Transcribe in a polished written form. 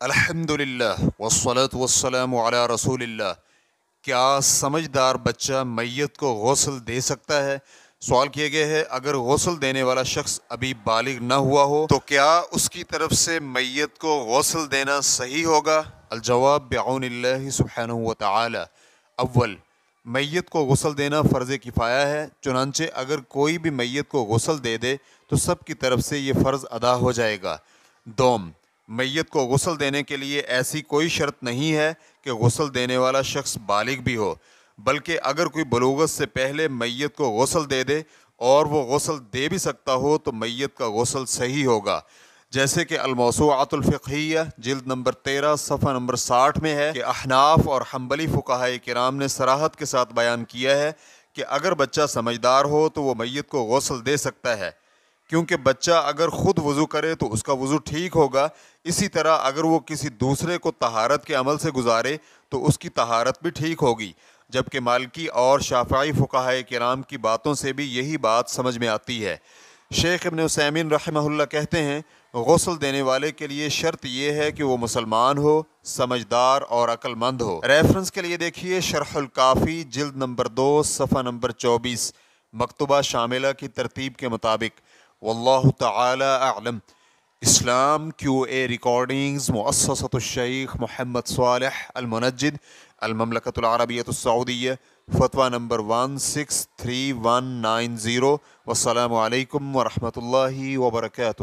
الحمدللہ والصلاة والسلام علی رسول اللہ۔ کیا سمجھدار بچہ میت کو غسل دے سکتا ہے؟ سوال کیا گیا ہے، اگر غسل دینے والا شخص ابھی بالغ نہ ہوا ہو تو کیا اس کی طرف سے میت کو غسل دینا صحیح ہوگا؟ الجواب بعون اللہ سبحانہ وتعالی۔ اول، میت کو غسل دینا فرض کفایہ ہے، چنانچہ اگر کوئی بھی میت کو غسل دے دے تو سب کی طرف سے یہ فرض ادا ہو جائے گا۔ دوم، میت کو غسل دینے کے لیے ایسی کوئی شرط نہیں ہے کہ غسل دینے والا شخص بالغ بھی ہو، بلکہ اگر کوئی بلوغت سے پہلے میت کو غسل دے دے اور وہ غسل دے بھی سکتا ہو تو میت کا غسل صحیح ہوگا، جیسے کہ الموسوعۃ الفقہیہ جلد نمبر 13 صفحہ نمبر 60 میں ہے کہ احناف اور حنبلی فقہائے کرام نے صراحت کے ساتھ بیان کیا ہے کہ اگر بچہ سمجھدار ہو تو وہ میت کو غسل دے سکتا ہے، کیونکہ بچہ اگر خود وضو کرے تو اس کا وضو ٹھیک ہوگا، اسی طرح اگر وہ کسی دوسرے کو طہارت کے عمل سے گزارے تو اس کی طہارت بھی ٹھیک ہوگی، جبکہ مالکی اور شافعی فقہائے کرام کی باتوں سے بھی یہی بات سمجھ میں آتی ہے۔ شیخ ابن عثیمین رحمہ اللہ کہتے ہیں، غسل دینے والے کے لیے شرط یہ ہے کہ وہ مسلمان ہو، سمجھدار اور عقل مند ہو۔ ریفرنس کے لیے دیکھیے شرح الکافی جلد نمبر 2 صفحہ نمبر 24، مکتوبہ شاملہ کی ترتیب کے مطابق۔ واللہ تعالی اعلم۔ اسلام کیو اے ریکارڈنگز، مؤسسۃ الشیخ محمد صالح المنجد، المملکۃ العربیۃ السعودیہ، فتویٰ نمبر 163190۔ والسلام علیکم ورحمۃ اللہ وبرکاتہ۔